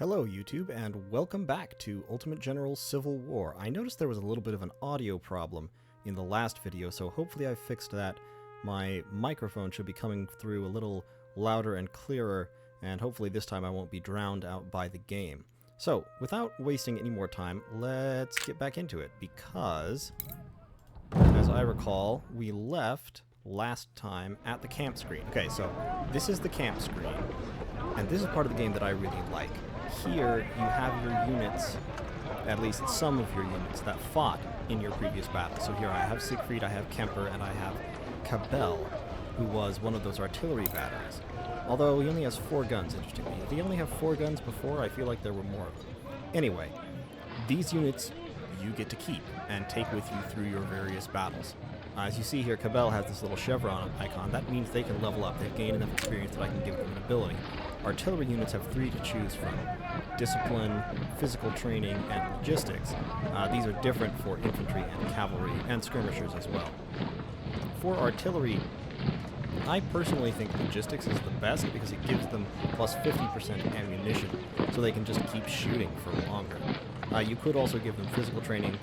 Hello YouTube, and welcome back to Ultimate General Civil War. I noticed there was a little bit of an audio problem in the last video, so hopefully I've fixed that. My microphone should be coming through a little louder and clearer, and hopefully this time I won't be drowned out by the game. So, without wasting any more time, let's get back into it, because, as I recall, we left last time at the camp screen. Okay, so this is the camp screen, and this is part of the game that I really like. Here, you have your units, at least some of your units, that fought in your previous battle. So here I have Siegfried, I have Kemper, and I have Cabell, who was one of those artillery batteries. Although he only has 4 guns, interestingly. If he only had 4 guns before, I feel like there were more of them. Anyway, these units you get to keep and take with you through your various battles. As you see here, Cabell has this little chevron icon. That means they can level up. They've gained enough experience that I can give them an ability. Artillery units have 3 to choose from: discipline, physical training, and logistics. These are different for infantry and cavalry, and skirmishers as well. For artillery, I personally think logistics is the best because it gives them plus 50% ammunition, so they can just keep shooting for longer. You could also give them physical training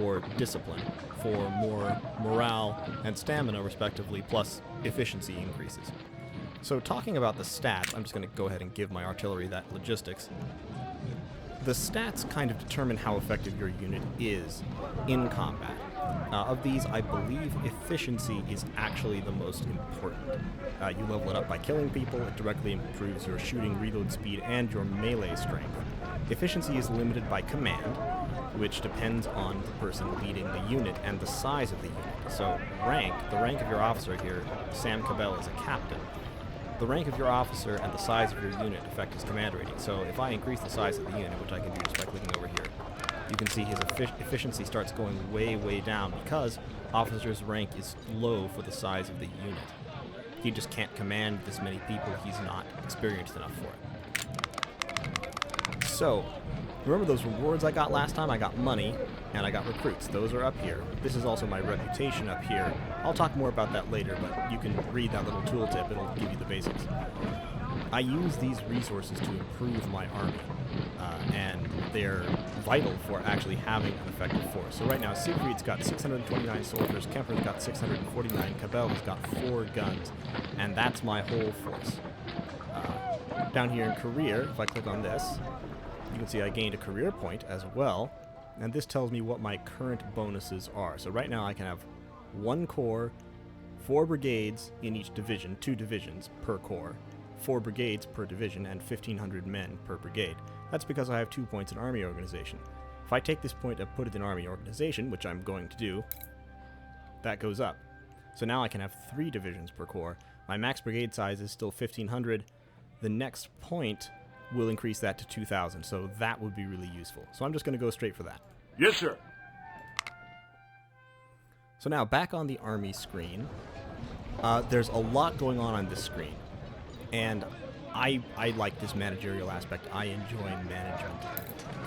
or discipline for more morale and stamina, respectively, plus efficiency increases. So talking about the stats, I'm just going to go ahead and give my artillery that logistics. The stats kind of determine how effective your unit is in combat. Of these, I believe efficiency is actually the most important. You level it up by killing people, it directly improves your shooting, reload speed, and your melee strength. Efficiency is limited by command, which depends on the person leading the unit and the size of the unit. So rank, the rank of your officer here, Sam Cabell is a captain. The rank of your officer and the size of your unit affect his command rating. So if I increase the size of the unit, which I can do just by clicking over here, you can see his efficiency starts going way, way down because officer's rank is low for the size of the unit. He just can't command this many people. He's not experienced enough for it. So, remember those rewards I got last time? I got money, and I got recruits. Those are up here. This is also my reputation up here. I'll talk more about that later, but you can read that little tooltip. It'll give you the basics. I use these resources to improve my army, and they're vital for actually having an effective force. So right now, Siegfried's got 629 soldiers, Kemper's got 649, Cabell has got 4 guns, and that's my whole force. Down here in career, if I click on this, you can see I gained a career point as well, and this tells me what my current bonuses are. So right now I can have 1 corps, 4 brigades in each division, 2 divisions per corps, 4 brigades per division, and 1,500 men per brigade. That's because I have 2 points in army organization. If I take this point and put it in army organization, which I'm going to do, that goes up. So now I can have 3 divisions per corps. My max brigade size is still 1,500. The next point will increase that to 2,000, so that would be really useful. So I'm just going to go straight for that. Yes, sir. So now, back on the army screen, there's a lot going on this screen, and I like this managerial aspect. I enjoy management,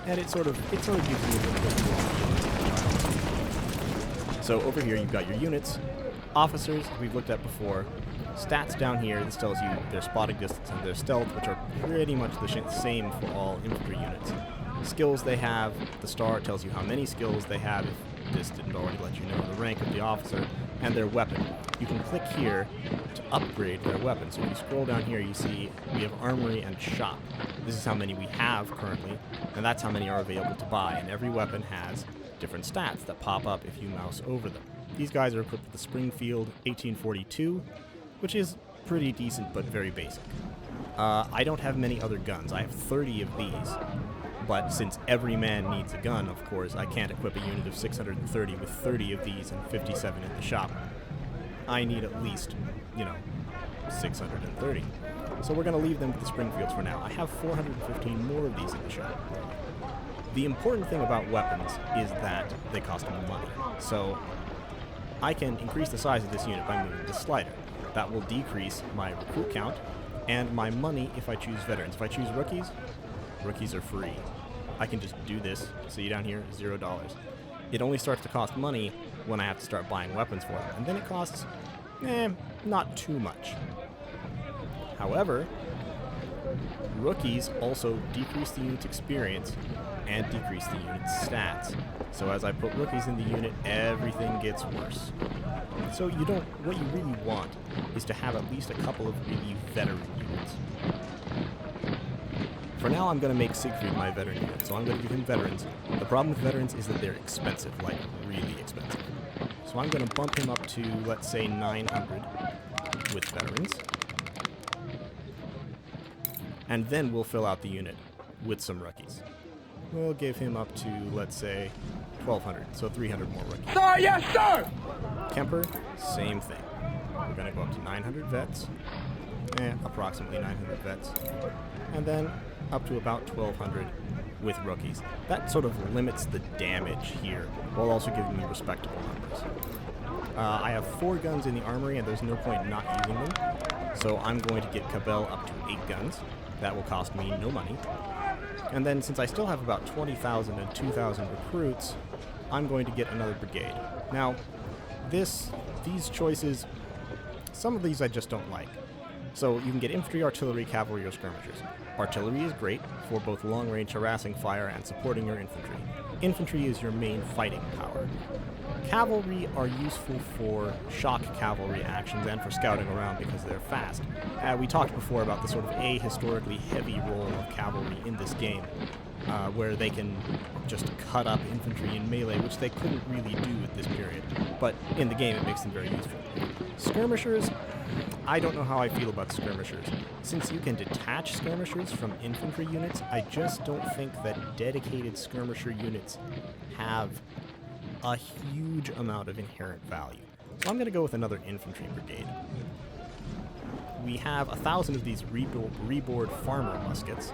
and it sort of gives you a little bit more. So over here, you've got your units, officers, we've looked at before. Stats down here, this tells you their spotting distance and their stealth, which are pretty much the same for all infantry units. Skills they have, the star tells you how many skills they have, if this didn't already let you know, the rank of the officer, and their weapon. You can click here to upgrade their weapon. So if you scroll down here, you see we have armory and shop. This is how many we have currently, and that's how many are available to buy, and every weapon has different stats that pop up if you mouse over them. These guys are equipped with the Springfield 1842, which is pretty decent but very basic. I don't have many other guns. I have 30 of these, but since every man needs a gun, of course, I can't equip a unit of 630 with 30 of these and 57 in the shop. I need at least, 630. So we're going to leave them with the Springfields for now. I have 415 more of these in the shop. The important thing about weapons is that they cost more money. So I can increase the size of this unit by moving the slider. That will decrease my recruit count and my money if I choose veterans. If I choose rookies, rookies are free. I can just do this. See down here, $0. It only starts to cost money when I have to start buying weapons for them. And then it costs, not too much. However, Rookies also decrease the unit's experience and decrease the unit's stats. So as I put rookies in the unit, everything gets worse. So what you really want is to have at least a couple of really veteran units. For now, I'm going to make Siegfried my veteran unit, so I'm going to give him veterans. The problem with veterans is that they're expensive, like really expensive. So I'm going to bump him up to, let's say, 900 with veterans. And then we'll fill out the unit with some rookies. We'll give him up to, let's say, 1,200, so 300 more rookies. Sir, yes, sir! Kemper, same thing. We're going to go up to 900 vets, approximately 900 vets, and then up to about 1,200 with rookies. That sort of limits the damage here, while also giving me respectable numbers. I have 4 guns in the armory, and there's no point in not using them, so I'm going to get Cabell up to 8 guns. That will cost me no money. And then, since I still have about 20,000 and 2,000 recruits, I'm going to get another brigade. Now, these choices, some of these I just don't like. So you can get infantry, artillery, cavalry, or skirmishers. Artillery is great for both long-range harassing fire and supporting your infantry. Infantry is your main fighting power. Cavalry are useful for shock cavalry actions and for scouting around because they're fast. We talked before about the sort of ahistorically heavy role of cavalry in this game, where they can just cut up infantry in melee, which they couldn't really do at this period. But in the game, it makes them very useful. Skirmishers, I don't know how I feel about skirmishers. Since you can detach skirmishers from infantry units, I just don't think that dedicated skirmisher units have a huge amount of inherent value. So I'm going to go with another infantry brigade. We have 1,000 of these reboard farmer muskets,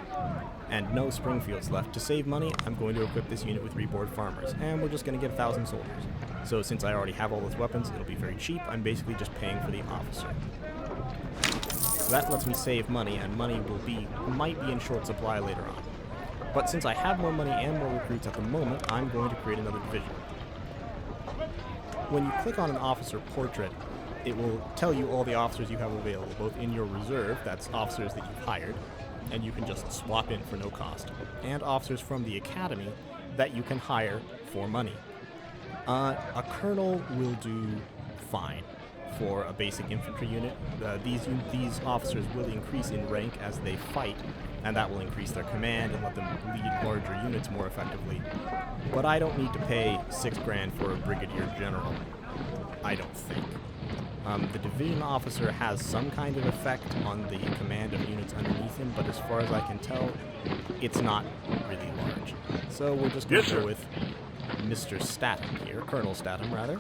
and no Springfields left. To save money, I'm going to equip this unit with reboard farmers, and we're just going to get 1,000 soldiers. So since I already have all those weapons, it'll be very cheap. I'm basically just paying for the officer. So that lets me save money, and money might be in short supply later on. But since I have more money and more recruits at the moment, I'm going to create another division. When you click on an officer portrait, it will tell you all the officers you have available, both in your reserve, that's officers that you've hired, and you can just swap in for no cost, and officers from the academy that you can hire for money. A colonel will do fine for a basic infantry unit. These officers will increase in rank as they fight, and that will increase their command and let them lead larger units more effectively. But I don't need to pay $6 grand for a brigadier general. I don't think. The division officer has some kind of effect on the command of units underneath him, but as far as I can tell, it's not really large. So we're just going to go with Mr. Statham here, Colonel Statham, rather.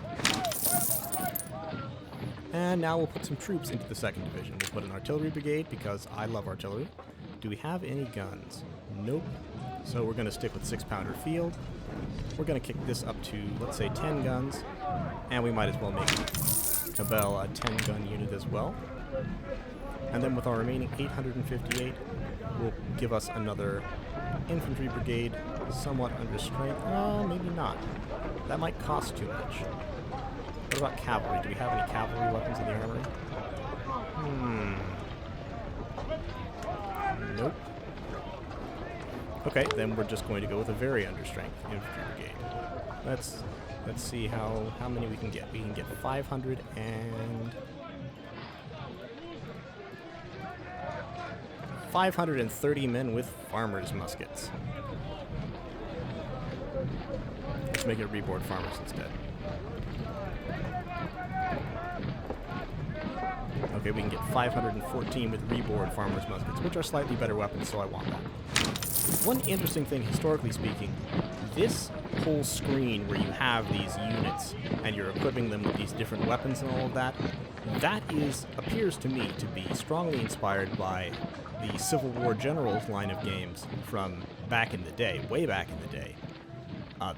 And now we'll put some troops into the 2nd Division. We'll put an artillery brigade, because I love artillery. Do we have any guns? Nope. So we're going to stick with 6-pounder field. We're going to kick this up to, let's say, 10 guns. And we might as well make Cabell a 10-gun unit as well. And then with our remaining 858, will give us another infantry brigade, somewhat under strength. Maybe not. That might cost too much. What about cavalry? Do we have any cavalry weapons in the armory? Nope. Okay, then we're just going to go with a very understrength infantry brigade. Let's see how many we can get. We can get 530 men with farmers' muskets. Let's make it reboard farmers instead. Okay, we can get 514 with reboard farmers' muskets, which are slightly better weapons, so I want that. One interesting thing, historically speaking, this whole screen where you have these units and you're equipping them with these different weapons and all of that, that appears to me to be strongly inspired by the Civil War Generals line of games from back in the day, way back in the day.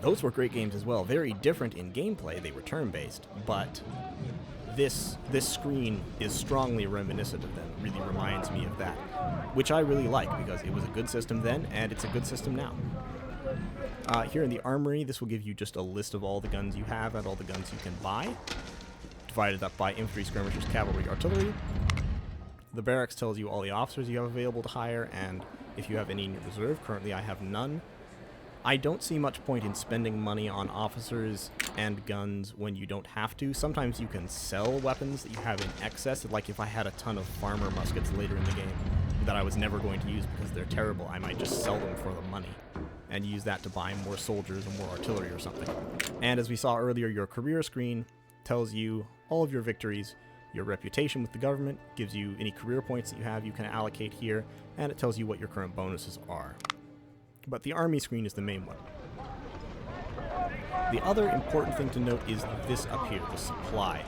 Those were great games as well, very different in gameplay. They were turn-based, but this screen is strongly reminiscent of them. It really reminds me of that, which I really like because it was a good system then and it's a good system now. Here in the armory, this will give you just a list of all the guns you have and all the guns you can buy, divided up by infantry, skirmishers, cavalry, artillery. The barracks tells you all the officers you have available to hire, and if you have any in your reserve. Currently I have none. I don't see much point in spending money on officers and guns when you don't have to. Sometimes you can sell weapons that you have in excess, like if I had a ton of farmer muskets later in the game that I was never going to use because they're terrible, I might just sell them for the money and use that to buy more soldiers or more artillery or something. And as we saw earlier, your career screen tells you all of your victories, your reputation with the government, gives you any career points that you have you can allocate here, and it tells you what your current bonuses are. But the army screen is the main one. The other important thing to note is this up here, the supply.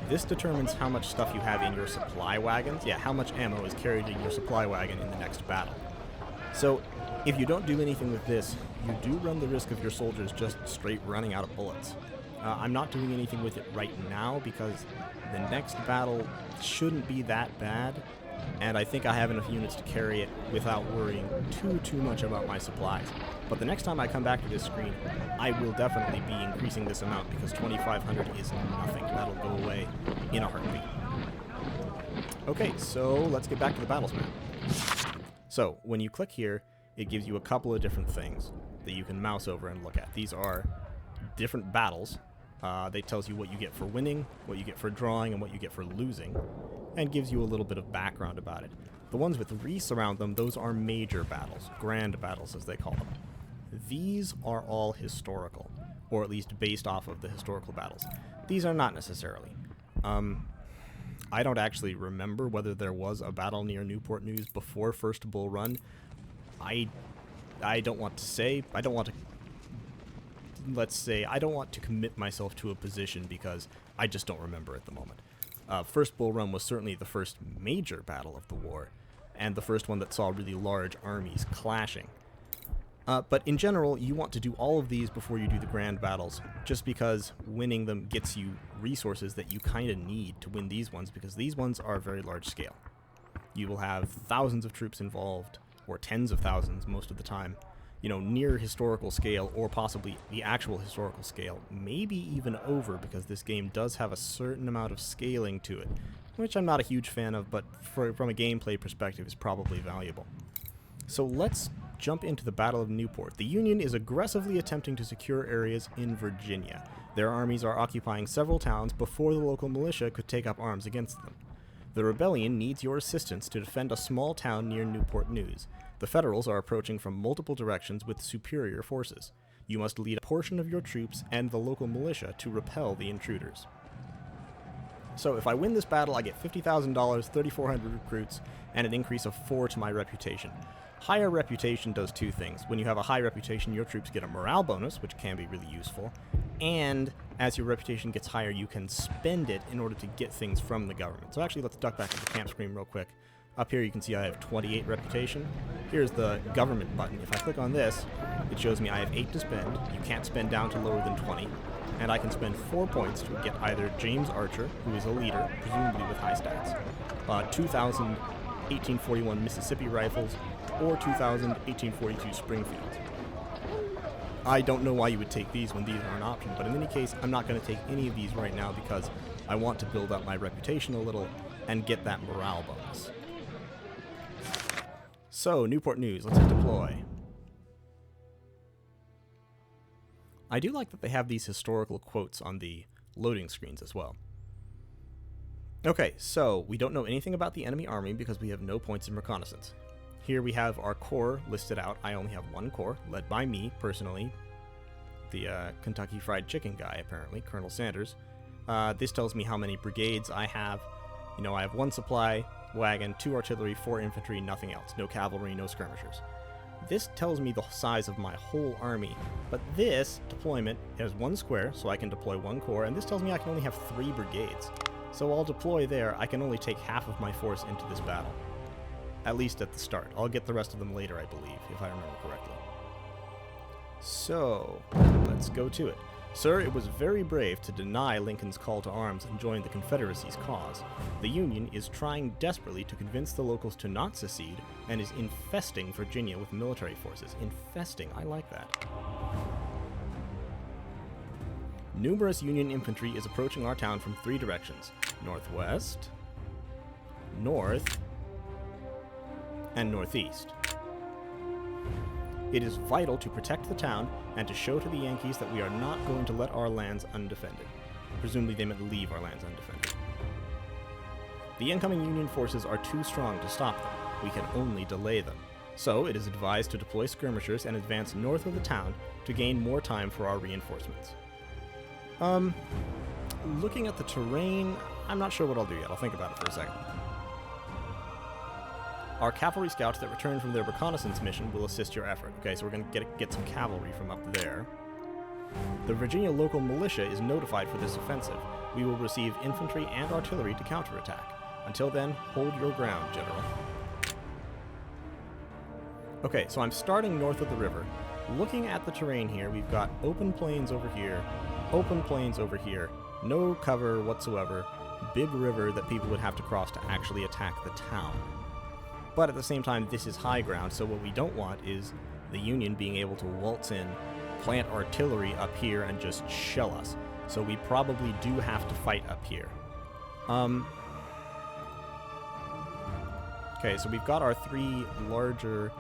This determines how much stuff you have in your supply wagons. Yeah, how much ammo is carried in your supply wagon in the next battle. So, if you don't do anything with this, you do run the risk of your soldiers just straight running out of bullets. I'm not doing anything with it right now because the next battle shouldn't be that bad, and I think I have enough units to carry it without worrying too much about my supplies. But the next time I come back to this screen, I will definitely be increasing this amount because 2,500 is nothing. That'll go away in a heartbeat. Okay, so let's get back to the battles map. So, when you click here, it gives you a couple of different things that you can mouse over and look at. These are different battles. They tells you what you get for winning, what you get for drawing, and what you get for losing, and gives you a little bit of background about it. The ones with wreaths around them, those are major battles, grand battles as they call them. These are all historical, or at least based off of the historical battles. These are not necessarily. I don't actually remember whether there was a battle near Newport News before First Bull Run. I don't want to say, let's say, I don't want to commit myself to a position because I just don't remember at the moment. First Bull Run was certainly the first major battle of the war, and the first one that saw really large armies clashing. But in general, you want to do all of these before you do the grand battles, just because winning them gets you resources that you kind of need to win these ones, because these ones are very large scale. You will have thousands of troops involved, or tens of thousands most of the time, you know, near historical scale, or possibly the actual historical scale, maybe even over, because this game does have a certain amount of scaling to it, which I'm not a huge fan of, but from a gameplay perspective is probably valuable. So let's jump into the Battle of Newport. The Union is aggressively attempting to secure areas in Virginia. Their armies are occupying several towns before the local militia could take up arms against them. The rebellion needs your assistance to defend a small town near Newport News. The Federals are approaching from multiple directions with superior forces. You must lead a portion of your troops and the local militia to repel the intruders. So if I win this battle, I get $50,000, 3,400 recruits, and an increase of 4 to my reputation. Higher reputation does two things. When you have a high reputation, your troops get a morale bonus, which can be really useful, and as your reputation gets higher, you can spend it in order to get things from the government. So actually, let's duck back to the camp screen real quick. Up here you can see I have 28 reputation. Here's the government button. If I click on this, it shows me I have 8 to spend. You can't spend down to lower than 20. And I can spend 4 points to get either James Archer, who is a leader, presumably with high stats, 2,000 1841 Mississippi rifles, or 2,000 1842 Springfields. I don't know why you would take these when these are an option, but in any case, I'm not going to take any of these right now because I want to build up my reputation a little and get that morale bonus. So, Newport News, let's hit deploy. I do like that they have these historical quotes on the loading screens as well. Okay, so we don't know anything about the enemy army because we have no points in reconnaissance. Here we have our corps listed out. I only have 1 corps, led by me, personally. The Kentucky Fried Chicken guy, apparently, Colonel Sanders. This tells me how many brigades I have. You know, I have 1 supply wagon, 2 artillery, 4 infantry, nothing else. No cavalry, no skirmishers. This tells me the size of my whole army, but this deployment has 1 square, so I can deploy 1 corps, and this tells me I can only have 3 brigades. So I'll deploy there. I can only take half of my force into this battle. At least at the start. I'll get the rest of them later, I believe, if I remember correctly. So, let's go to it. Sir, it was very brave to deny Lincoln's call to arms and join the Confederacy's cause. The Union is trying desperately to convince the locals to not secede and is infesting Virginia with military forces. Infesting, I like that. Numerous Union infantry is approaching our town from 3 directions. Northwest, north, and northeast. It is vital to protect the town and to show to the Yankees that we are not going to let our lands undefended. Presumably they meant leave our lands undefended. The incoming Union forces are too strong to stop them. We can only delay them. So it is advised to deploy skirmishers and advance north of the town to gain more time for our reinforcements. Looking at the terrain, I'm not sure what I'll do yet. I'll think about it for a second. Our cavalry scouts that return from their reconnaissance mission will assist your effort. Okay, so we're going to get some cavalry from up there. The Virginia local militia is notified for this offensive. We will receive infantry and artillery to counterattack. Until then, hold your ground, General. Okay, so I'm starting north of the river. Looking at the terrain here, we've got open plains over here, open plains over here, no cover whatsoever, big river that people would have to cross to actually attack the town. But at the same time, this is high ground, so what we don't want is the Union being able to waltz in, plant artillery up here, and just shell us. So we probably do have to fight up here. Okay, so we've got our 3 larger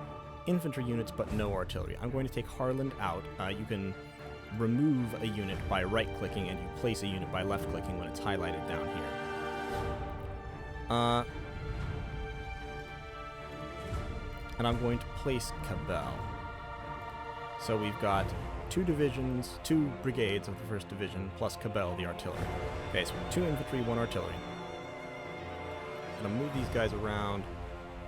infantry units, but no artillery. I'm going to take Harland out. You can remove a unit by right-clicking, and you place a unit by left-clicking when it's highlighted down here. And I'm going to place Cabell. So we've got 2 divisions, 2 brigades of the 1st Division, plus Cabell, the artillery. Okay, so 2 infantry, 1 artillery. I'm going to move these guys around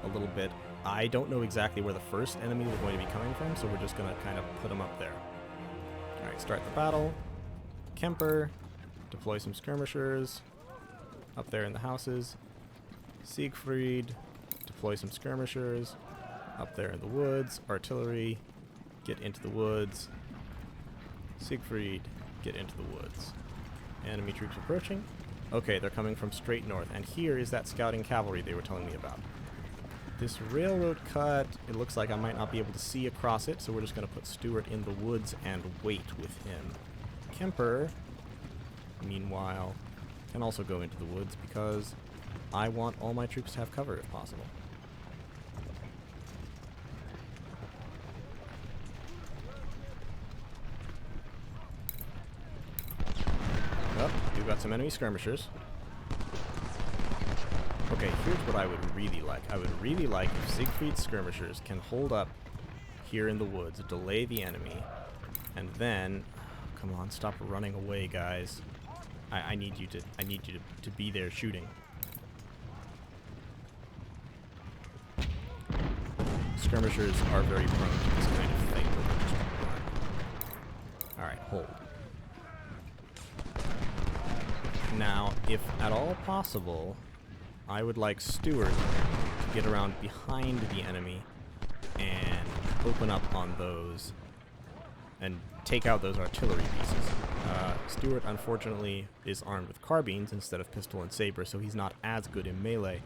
a little bit. I don't know exactly where the first enemy is going to be coming from, so we're just going to kind of put them up there. Alright, start the battle. Kemper, deploy some skirmishers up there in the houses. Siegfried, deploy some skirmishers up there in the woods. Artillery, get into the woods. Siegfried, get into the woods. Enemy troops approaching. Okay, they're coming from straight north, and here is that scouting cavalry they were telling me about. This railroad cut, it looks like I might not be able to see across it, so we're just going to put Stuart in the woods and wait with him. Kemper, meanwhile, can also go into the woods because I want all my troops to have cover if possible. Oh, we've got some enemy skirmishers. Okay, here's what I would really like. I would really like if Siegfried's skirmishers can hold up here in the woods, delay the enemy, and then... Come on, stop running away, guys. I need you to be there shooting. Skirmishers are very prone to this kind of thing. Alright, hold. Now, if at all possible, I would like Stuart to get around behind the enemy and open up on those and take out those artillery pieces. Stuart, unfortunately, is armed with carbines instead of pistol and saber, so he's not as good in melee,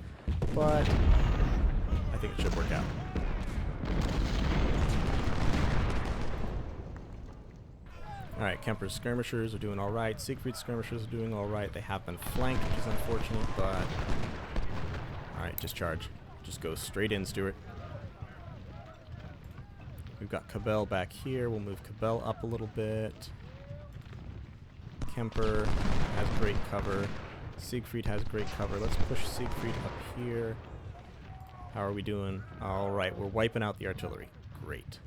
but I think it should work out. Alright, Kemper's skirmishers are doing alright. Siegfried's skirmishers are doing alright. They have been flanked, which is unfortunate, but... Alright, discharge. Just go straight in, Stuart. We've got Cabell back here. We'll move Cabell up a little bit. Kemper has great cover. Siegfried has great cover. Let's push Siegfried up here. How are we doing? Alright, we're wiping out the artillery. Great.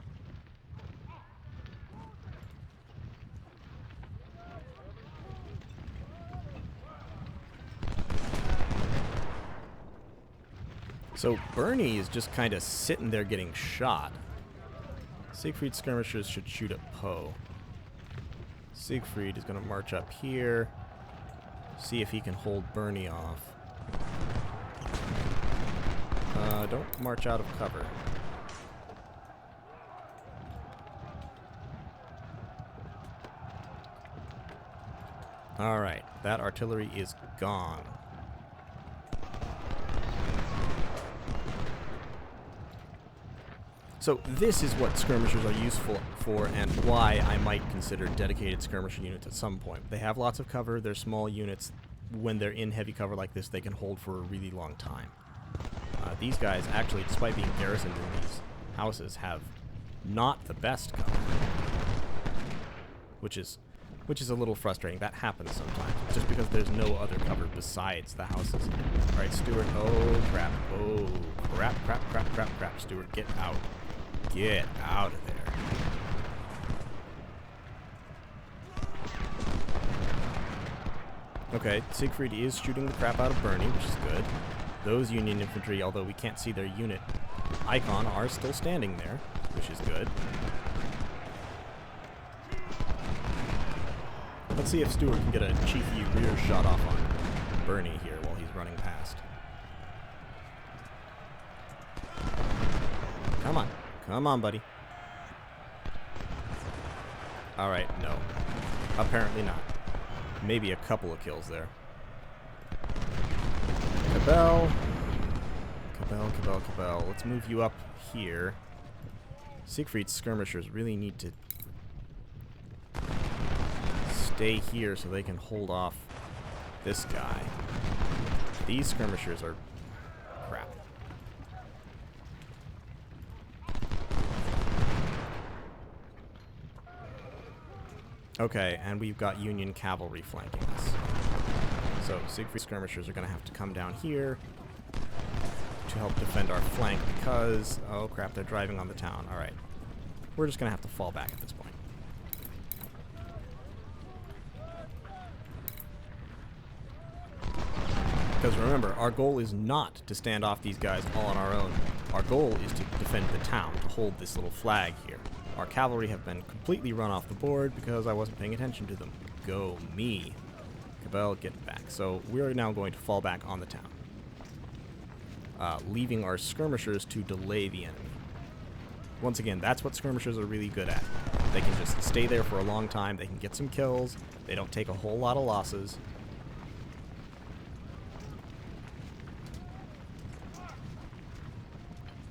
So Bernie is just kind of sitting there getting shot. Siegfried's skirmishers should shoot at Poe. Siegfried is going to march up here, see if he can hold Bernie off. Don't march out of cover. Alright, that artillery is gone. So this is what skirmishers are useful for and why I might consider dedicated skirmisher units at some point. They have lots of cover, they're small units. When they're in heavy cover like this, they can hold for a really long time. These guys, actually, despite being garrisoned in these houses, have not the best cover. Which is a little frustrating. That happens sometimes, just because there's no other cover besides the houses. Alright, Stuart. Oh, crap. Oh, crap, crap, crap, crap, crap. Stuart, get out. Get out of there. Okay, Siegfried is shooting the crap out of Bernie, which is good. Those Union infantry, although we can't see their unit icon, are still standing there, which is good. Let's see if Stuart can get a cheeky rear shot off on Bernie here while he's running past. Come on. Come on, buddy. Alright, no. Apparently not. Maybe a couple of kills there. Cabell. Cabell, Cabell, Cabell. Let's move you up here. Siegfried's skirmishers really need to stay here so they can hold off this guy. These skirmishers are crap. Okay, and we've got Union cavalry flanking us. So Siegfried skirmishers are going to have to come down here to help defend our flank because, oh crap, they're driving on the town. Alright. We're just going to have to fall back at this point. Because remember, our goal is not to stand off these guys all on our own. Our goal is to defend the town, to hold this little flag here. Our cavalry have been completely run off the board because I wasn't paying attention to them. Go me. Cabell, get back. So we're now going to fall back on the town. Leaving our skirmishers to delay the enemy. Once again, that's what skirmishers are really good at. They can just stay there for a long time, they can get some kills, they don't take a whole lot of losses.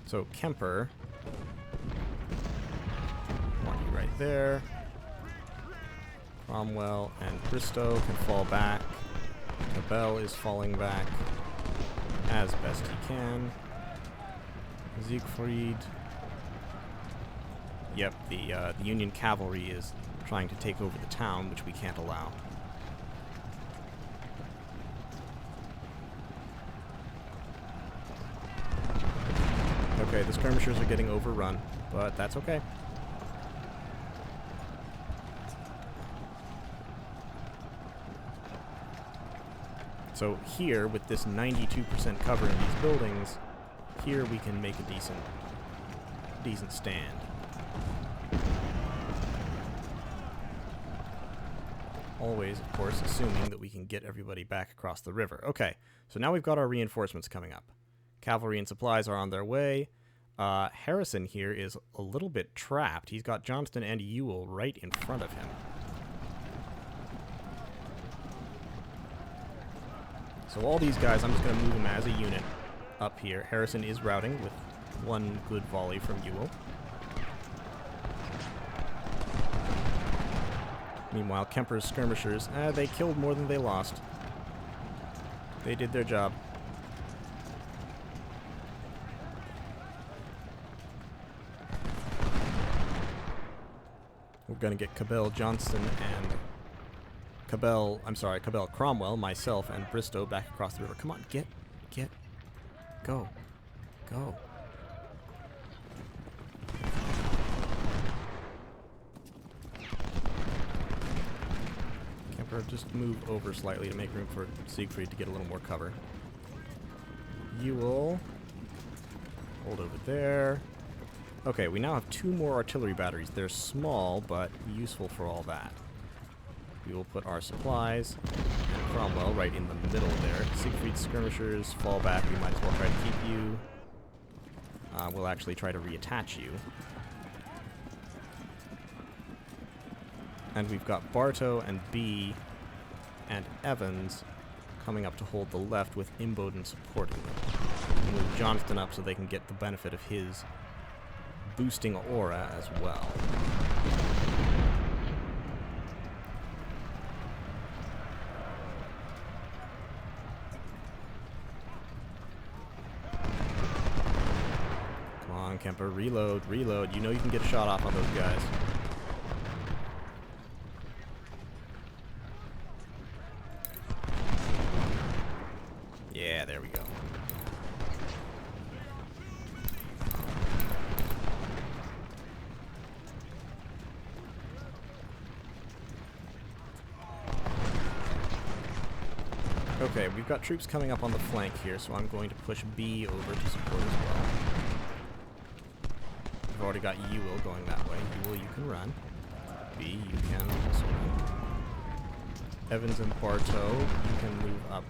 So Kemper, want you right there. Cromwell and Bristow can fall back. Cabell is falling back as best he can. Siegfried. Yep, the Union cavalry is trying to take over the town, which we can't allow. Okay, the skirmishers are getting overrun, but that's okay. So here, with this 92% cover in these buildings, here we can make a decent stand. Always, of course, assuming that we can get everybody back across the river. Okay, so now we've got our reinforcements coming up. Cavalry and supplies are on their way. Harrison here is a little bit trapped. He's got Johnston and Ewell right in front of him. So all these guys, I'm just going to move them as a unit up here. Harrison is routing with one good volley from Ewell. Meanwhile, Kemper's skirmishers, they killed more than they lost. They did their job. We're going to get Cabell, Johnston, and Cabell Cromwell, myself, and Bristow back across the river. Come on, get, go. Kemper, just move over slightly to make room for Siegfried to get a little more cover. Ewell, hold over there. Okay, we now have 2 more artillery batteries. They're small, but useful for all that. We will put our supplies and Cromwell right in the middle there. Siegfried's skirmishers fall back. We might as well try to keep you. We'll actually try to reattach you. And we've got Bartow and B and Evans coming up to hold the left with Imboden supporting them. We'll move Johnston up so they can get the benefit of his boosting aura as well. Kemper. Reload, reload. You know you can get a shot off on those guys. Yeah, there we go. Okay, we've got troops coming up on the flank here, so I'm going to push B over to support as well. I've already got Ewell going that way. Ewell, you can run. B, you can also run. Evans and Bartow, you can move up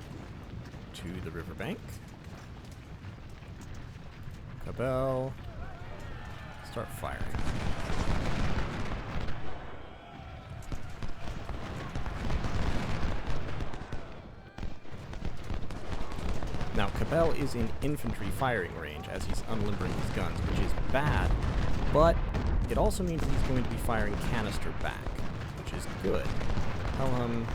to the riverbank. Cabell, start firing. Now, Cabell is in infantry firing range as he's unlimbering his guns, which is bad, but it also means that he's going to be firing canister back, which is good. Pelham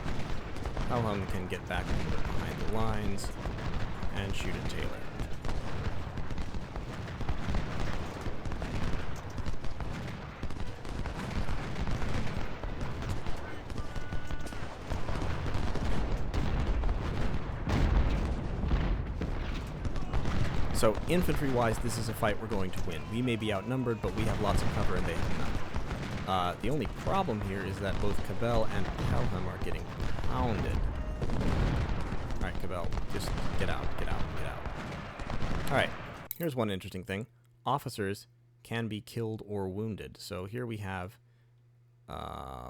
can get back a little bit behind the lines and shoot at Taylor. So, infantry-wise, this is a fight we're going to win. We may be outnumbered, but we have lots of cover and they have none. The only problem here is that both Cabell and Pelham are getting pounded. Alright, Cabell, just get out, get out, get out. Alright, here's one interesting thing. Officers can be killed or wounded. So here we have...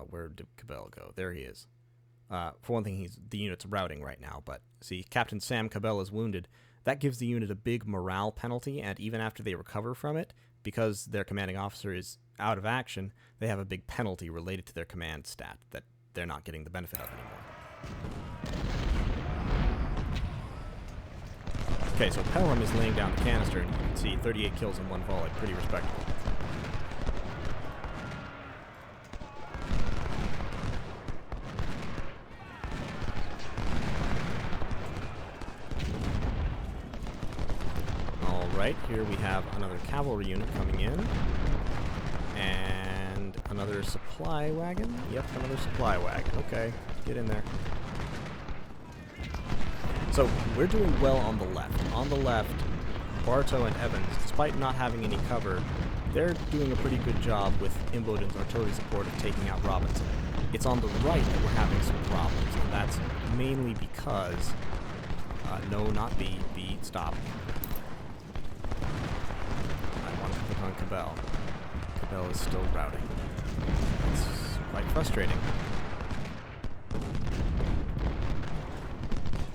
where did Cabell go? There he is. For one thing, the unit's routing right now, but see, Captain Sam Cabell is wounded. That gives the unit a big morale penalty, and even after they recover from it, because their commanding officer is out of action, they have a big penalty related to their command stat that they're not getting the benefit of anymore. Okay, so Pelham is laying down the canister, and you can see 38 kills in one volley. Pretty respectable. Right, here we have another cavalry unit coming in, and another supply wagon. Yep, another supply wagon. Okay, get in there. So, we're doing well on the left. On the left, Bartow and Evans, despite not having any cover, they're doing a pretty good job with Imboden's artillery support of taking out Robinson. It's on the right that we're having some problems, and that's mainly because... no, not B. B, stop. On Cabell. Cabell is still routing. It's quite frustrating.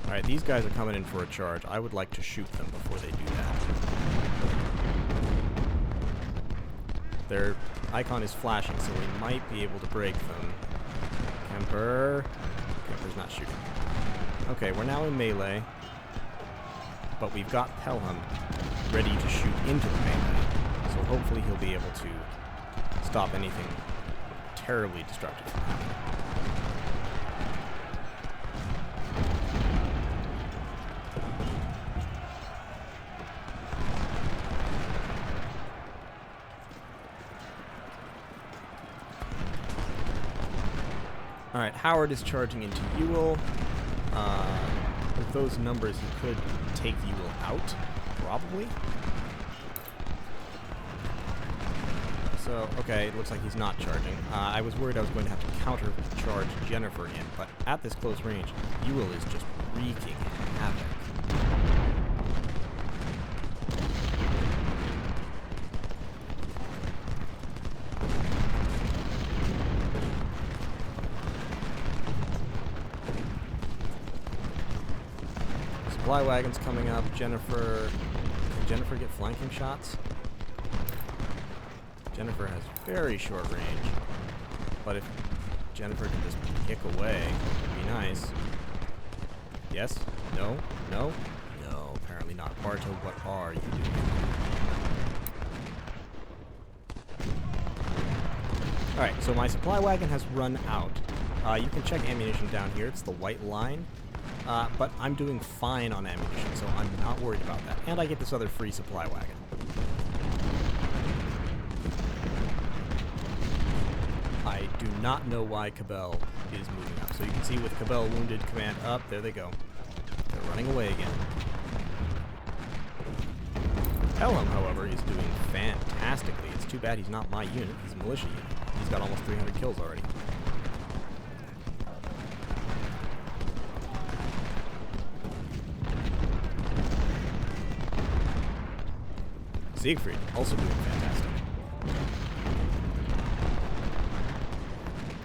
Alright, these guys are coming in for a charge. I would like to shoot them before they do that. Their icon is flashing, so we might be able to break them. Kemper's not shooting. Okay, we're now in melee, but we've got Pelham ready to shoot into the melee. So hopefully he'll be able to stop anything terribly destructive from happening. Alright, Howard is charging into Ewell. With those numbers, he could take Ewell out, probably. So, okay, it looks like he's not charging. I was worried I was going to have to counter-charge Jennifer in, but at this close range, Ewell is just wreaking havoc. Supply wagon's coming up. Jennifer... Can Jennifer get flanking shots? Jennifer has very short range, but if Jennifer can just kick away, it'd be nice. Yes? No? No? No, apparently not. Bartow, what are you doing? Alright, so my supply wagon has run out. You can check ammunition down here. It's the white line. But I'm doing fine on ammunition, so I'm not worried about that. And I get this other free supply wagon. do not know why Cabell is moving up. So you can see with Cabell wounded, command up, there they go. They're running away again. Pelham, however, is doing fantastically. It's too bad he's not my unit. He's a militia unit. He's got almost 300 kills already. Siegfried, also doing fantastic.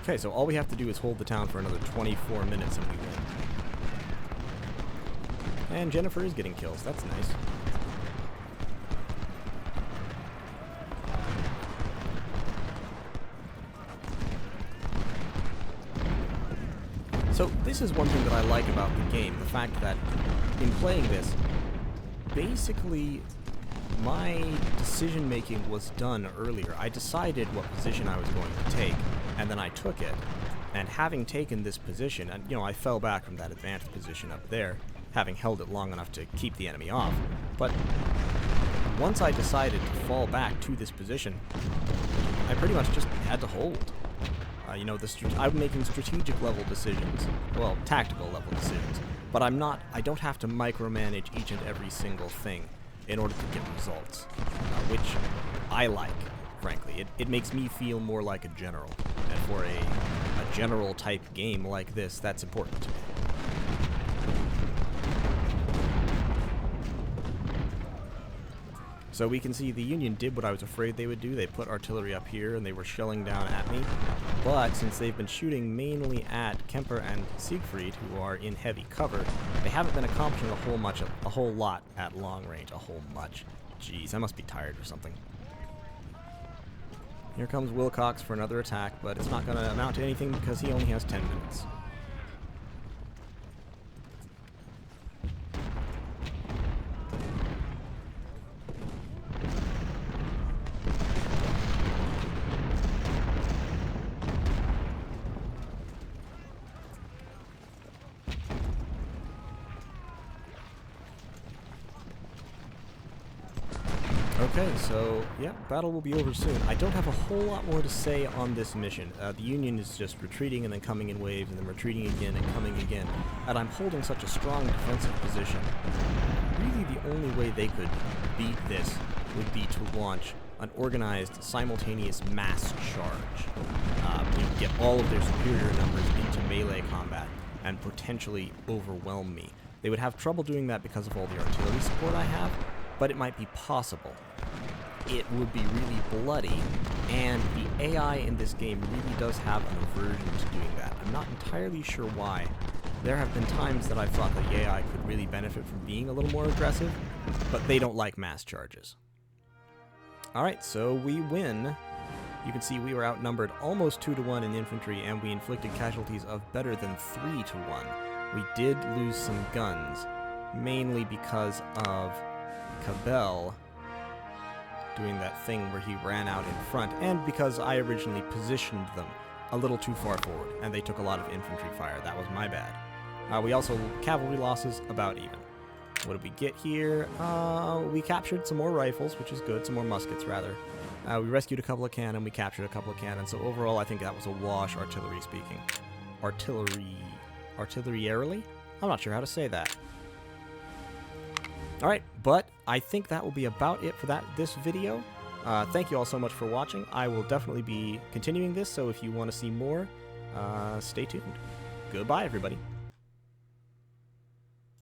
Okay, so all we have to do is hold the town for another 24 minutes and we win. And Jennifer is getting kills. That's nice. So this is one thing that I like about the game, the fact that in playing this, basically my decision making was done earlier. I decided what position I was going to take, and then I took it. And having taken this position, and you know, I fell back from that advanced position up there, having held it long enough to keep the enemy off. But once I decided to fall back to this position, I pretty much just had to hold. You know, I'm making strategic level decisions, well, tactical level decisions, but I don't have to micromanage each and every single thing in order to get results, which I like, frankly. It makes me feel more like a general, and for a general type game like this, that's important to me. So we can see the Union did what I was afraid they would do. They put artillery up here and they were shelling down at me. But since they've been shooting mainly at Kemper and Siegfried, who are in heavy cover, they haven't been accomplishing a whole lot at long range. Jeez, I must be tired or something. Here comes Wilcox for another attack, but it's not going to amount to anything because he only has 10 minutes. Okay, so, yeah, battle will be over soon. I don't have a whole lot more to say on this mission. The Union is just retreating and then coming in waves and then retreating again and coming again. And I'm holding such a strong defensive position. Really the only way they could beat this would be to launch an organized, simultaneous mass charge. You know, get all of their superior numbers into melee combat and potentially overwhelm me. They would have trouble doing that because of all the artillery support I have, but it might be possible. It would be really bloody, and the AI in this game really does have an aversion to doing that. I'm not entirely sure why. There have been times that I've thought that the AI could really benefit from being a little more aggressive, but they don't like mass charges. Alright, so we win. You can see we were outnumbered almost 2-to-1 in infantry, and we inflicted casualties of better than 3-to-1. We did lose some guns, mainly because of Cabell doing that thing where he ran out in front, and because I originally positioned them a little too far forward, and they took a lot of infantry fire. That was my bad. We also, cavalry losses, about even. What did we get here? We captured some more rifles, which is good, some more muskets, rather. We rescued a couple of cannon, we captured a couple of cannon, so overall I think that was a wash, artillery speaking. Artillery-arily? I'm not sure how to say that. Alright, but I think that will be about it for this video. Thank you all so much for watching. I will definitely be continuing this, so if you want to see more, stay tuned. Goodbye, everybody.